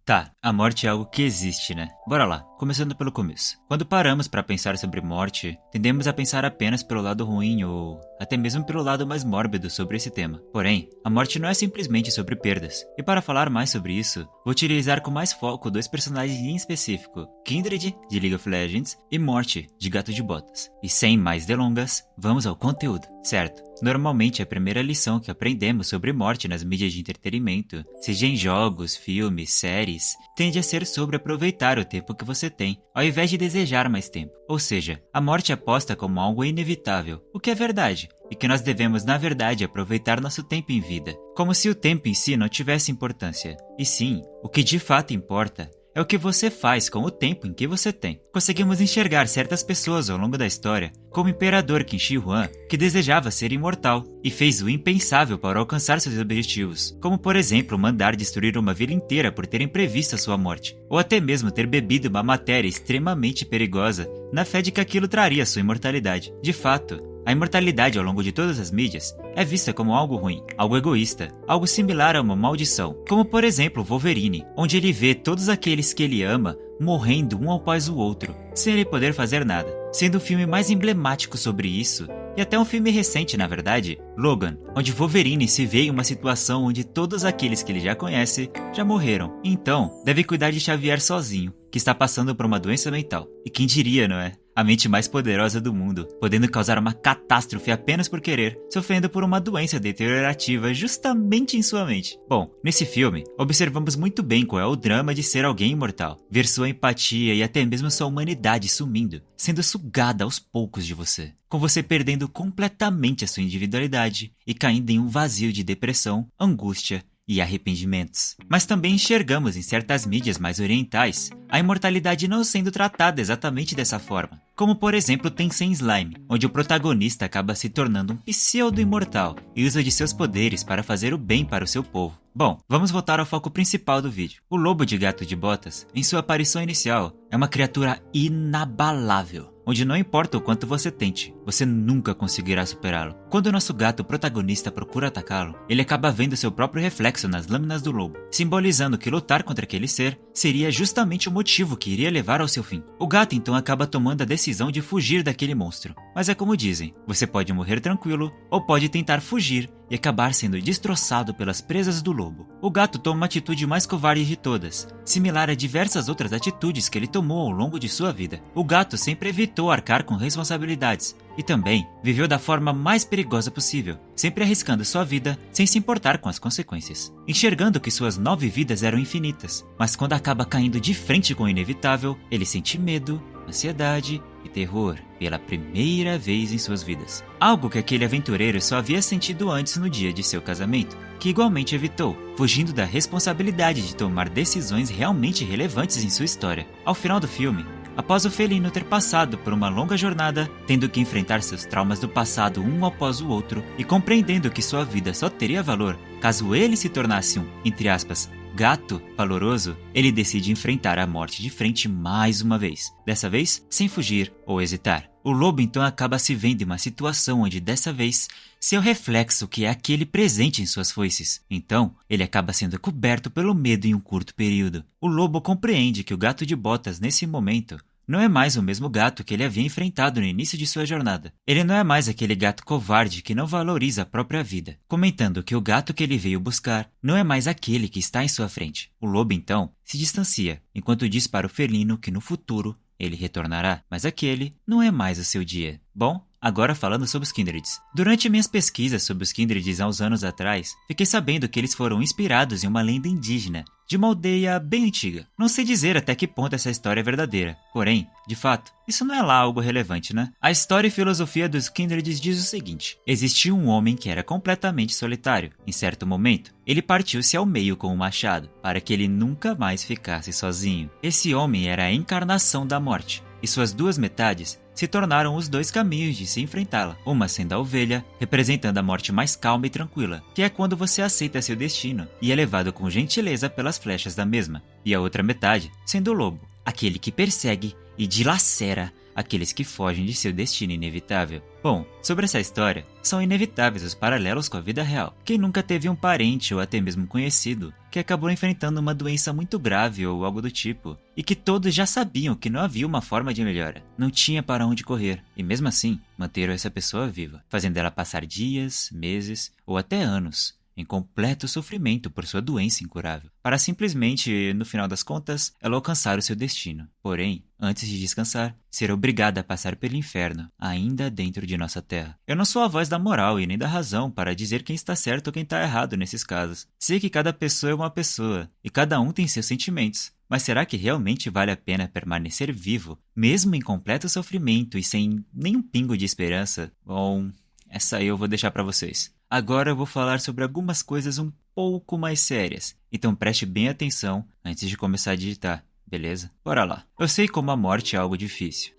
Tá, a morte é algo que existe, né? Bora lá, começando pelo começo. Quando paramos pra pensar sobre morte, tendemos a pensar apenas pelo lado ruim ou até mesmo pelo lado mais mórbido sobre esse tema. Porém, a morte não é simplesmente sobre perdas. E para falar mais sobre isso, vou utilizar com mais foco dois personagens em específico, Kindred, de League of Legends, e Morty, de Gato de Botas. E sem mais delongas, vamos ao conteúdo, certo? Normalmente, a primeira lição que aprendemos sobre morte nas mídias de entretenimento, seja em jogos, filmes, séries, tende a ser sobre aproveitar o tempo que você tem, ao invés de desejar mais tempo. Ou seja, a morte é posta como algo inevitável, o que é verdade, e que nós devemos, na verdade, aproveitar nosso tempo em vida, como se o tempo em si não tivesse importância. E sim, o que de fato importa é o que você faz com o tempo em que você tem. Conseguimos enxergar certas pessoas ao longo da história, como o imperador Qin Shi Huang, que desejava ser imortal e fez o impensável para alcançar seus objetivos, como por exemplo mandar destruir uma vila inteira por terem previsto a sua morte, ou até mesmo ter bebido uma matéria extremamente perigosa na fé de que aquilo traria sua imortalidade. De fato, a imortalidade ao longo de todas as mídias é vista como algo ruim, algo egoísta, algo similar a uma maldição, como por exemplo Wolverine, onde ele vê todos aqueles que ele ama morrendo um após o outro, sem ele poder fazer nada, sendo o filme mais emblemático sobre isso, e até um filme recente na verdade, Logan, onde Wolverine se vê em uma situação onde todos aqueles que ele já conhece já morreram, então deve cuidar de Xavier sozinho, que está passando por uma doença mental, e quem diria, não é? A mente mais poderosa do mundo, podendo causar uma catástrofe apenas por querer, sofrendo por uma doença deteriorativa justamente em sua mente. Bom, nesse filme, observamos muito bem qual é o drama de ser alguém imortal, ver sua empatia e até mesmo sua humanidade sumindo, sendo sugada aos poucos de você, com você perdendo completamente a sua individualidade e caindo em um vazio de depressão, angústia e arrependimentos. Mas também enxergamos em certas mídias mais orientais a imortalidade não sendo tratada exatamente dessa forma, como por exemplo Tensei Slime, onde o protagonista acaba se tornando um pseudo-imortal e usa de seus poderes para fazer o bem para o seu povo. Bom, vamos voltar ao foco principal do vídeo. O Lobo de Gato de Botas, em sua aparição inicial, é uma criatura inabalável, onde não importa o quanto você tente, você nunca conseguirá superá-lo. Quando o nosso gato protagonista procura atacá-lo, ele acaba vendo seu próprio reflexo nas lâminas do lobo, simbolizando que lutar contra aquele ser seria justamente o motivo que iria levar ao seu fim. O gato então acaba tomando a decisão de fugir daquele monstro. Mas é como dizem, você pode morrer tranquilo ou pode tentar fugir e acabar sendo destroçado pelas presas do lobo. O gato toma uma atitude mais covarde de todas, similar a diversas outras atitudes que ele tomou ao longo de sua vida. O gato sempre evitou arcar com responsabilidades e também viveu da forma mais perigosa possível, sempre arriscando sua vida sem se importar com as consequências, enxergando que suas 9 vidas eram infinitas, mas quando acaba caindo de frente com o inevitável, ele sente medo, ansiedade e terror pela primeira vez em suas vidas. Algo que aquele aventureiro só havia sentido antes no dia de seu casamento, que igualmente evitou, fugindo da responsabilidade de tomar decisões realmente relevantes em sua história. Ao final do filme, após o felino ter passado por uma longa jornada, tendo que enfrentar seus traumas do passado um após o outro e compreendendo que sua vida só teria valor caso ele se tornasse um, entre aspas, gato valoroso, ele decide enfrentar a morte de frente mais uma vez, dessa vez sem fugir ou hesitar. O lobo então acaba se vendo em uma situação onde dessa vez seu reflexo que é aquele presente em suas foices. Então, ele acaba sendo coberto pelo medo em um curto período. O lobo compreende que o gato de botas nesse momento não é mais o mesmo gato que ele havia enfrentado no início de sua jornada. Ele não é mais aquele gato covarde que não valoriza a própria vida, comentando que o gato que ele veio buscar não é mais aquele que está em sua frente. O lobo então se distancia, enquanto diz para o felino que no futuro ele retornará, mas aquele não é mais o seu dia. Bom, agora falando sobre os Kindreds. Durante minhas pesquisas sobre os Kindreds há uns anos atrás, fiquei sabendo que eles foram inspirados em uma lenda indígena, de uma aldeia bem antiga. Não sei dizer até que ponto essa história é verdadeira, porém, de fato, isso não é lá algo relevante, né? A história e filosofia dos Kindreds diz o seguinte: existia um homem que era completamente solitário. Em certo momento, ele partiu-se ao meio com um machado, para que ele nunca mais ficasse sozinho. Esse homem era a encarnação da morte, e suas duas metades se tornaram os dois caminhos de se enfrentá-la, uma sendo a ovelha, representando a morte mais calma e tranquila, que é quando você aceita seu destino e é levado com gentileza pelas flechas da mesma, e a outra metade sendo o lobo, aquele que persegue e dilacera aqueles que fogem de seu destino inevitável. Bom, sobre essa história, são inevitáveis os paralelos com a vida real. Quem nunca teve um parente ou até mesmo conhecido que acabou enfrentando uma doença muito grave ou algo do tipo, e que todos já sabiam que não havia uma forma de melhora, não tinha para onde correr, e mesmo assim, manteram essa pessoa viva, fazendo ela passar dias, meses ou até anos em completo sofrimento por sua doença incurável, para simplesmente, no final das contas, ela alcançar o seu destino. Porém, antes de descansar, ser obrigada a passar pelo inferno, ainda dentro de nossa terra. Eu não sou a voz da moral e nem da razão para dizer quem está certo ou quem está errado nesses casos. Sei que cada pessoa é uma pessoa, e cada um tem seus sentimentos. Mas será que realmente vale a pena permanecer vivo, mesmo em completo sofrimento e sem nenhum pingo de esperança? Bom, essa aí eu vou deixar para vocês. Agora eu vou falar sobre algumas coisas um pouco mais sérias, então preste bem atenção antes de começar a digitar, beleza? Bora lá. Eu sei como a morte é algo difícil.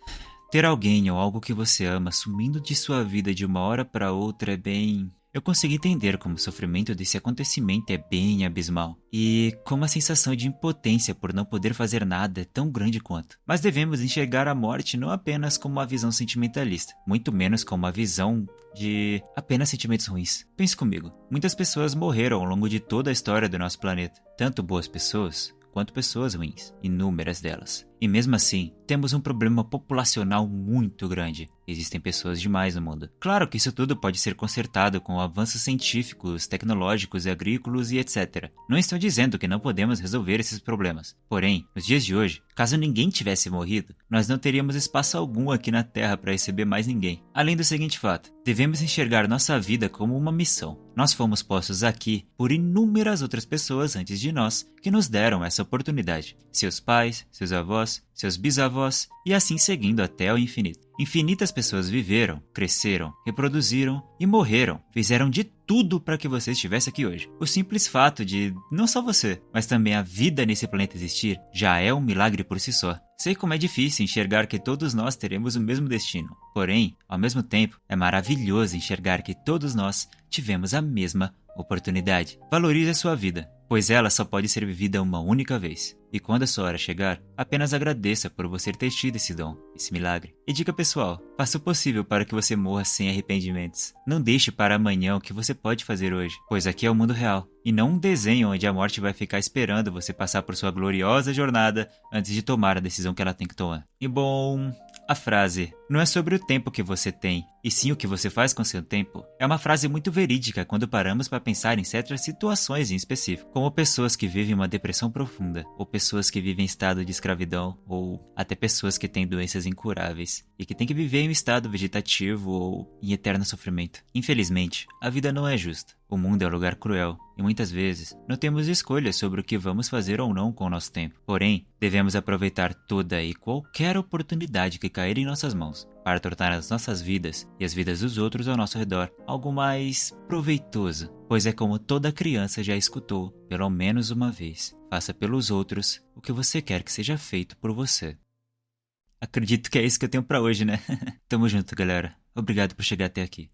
Ter alguém ou algo que você ama sumindo de sua vida de uma hora para outra é bem... Eu consegui entender como o sofrimento desse acontecimento é bem abismal, e como a sensação de impotência por não poder fazer nada é tão grande quanto. Mas devemos enxergar a morte não apenas como uma visão sentimentalista, muito menos como uma visão de apenas sentimentos ruins. Pense comigo, muitas pessoas morreram ao longo de toda a história do nosso planeta, tanto boas pessoas quanto pessoas ruins, inúmeras delas. E mesmo assim, temos um problema populacional muito grande. Existem pessoas demais no mundo. Claro que isso tudo pode ser consertado com avanços científicos, tecnológicos, agrícolas e etc. Não estou dizendo que não podemos resolver esses problemas. Porém, nos dias de hoje, caso ninguém tivesse morrido, nós não teríamos espaço algum aqui na Terra para receber mais ninguém. Além do seguinte fato, devemos enxergar nossa vida como uma missão. Nós fomos postos aqui por inúmeras outras pessoas antes de nós que nos deram essa oportunidade. Seus pais, seus avós, seus bisavós e assim seguindo até ao infinito. Infinitas pessoas viveram, cresceram, reproduziram e morreram. Fizeram de tudo para que você estivesse aqui hoje. O simples fato de não só você, mas também a vida nesse planeta existir já é um milagre por si só. Sei como é difícil enxergar que todos nós teremos o mesmo destino. Porém, ao mesmo tempo, é maravilhoso enxergar que todos nós tivemos a mesma oportunidade. Valorize a sua vida, pois ela só pode ser vivida uma única vez. E quando a sua hora chegar, apenas agradeça por você ter tido esse dom, esse milagre. E dica pessoal, faça o possível para que você morra sem arrependimentos. Não deixe para amanhã o que você pode fazer hoje, pois aqui é o mundo real, e não um desenho onde a morte vai ficar esperando você passar por sua gloriosa jornada antes de tomar a decisão que ela tem que tomar. E bom... A frase, não é sobre o tempo que você tem, e sim o que você faz com seu tempo, é uma frase muito verídica quando paramos para pensar em certas situações em específico, como pessoas que vivem uma depressão profunda, ou pessoas que vivem em estado de escravidão, ou até pessoas que têm doenças incuráveis, e que têm que viver em um estado vegetativo ou em eterno sofrimento. Infelizmente, a vida não é justa. O mundo é um lugar cruel, e muitas vezes não temos escolhas sobre o que vamos fazer ou não com o nosso tempo. Porém, devemos aproveitar toda e qualquer oportunidade que cair em nossas mãos, para tornar as nossas vidas e as vidas dos outros ao nosso redor algo mais proveitoso, pois é como toda criança já escutou, pelo menos uma vez: faça pelos outros o que você quer que seja feito por você. Acredito que é isso que eu tenho pra hoje, né? Tamo junto, galera. Obrigado por chegar até aqui.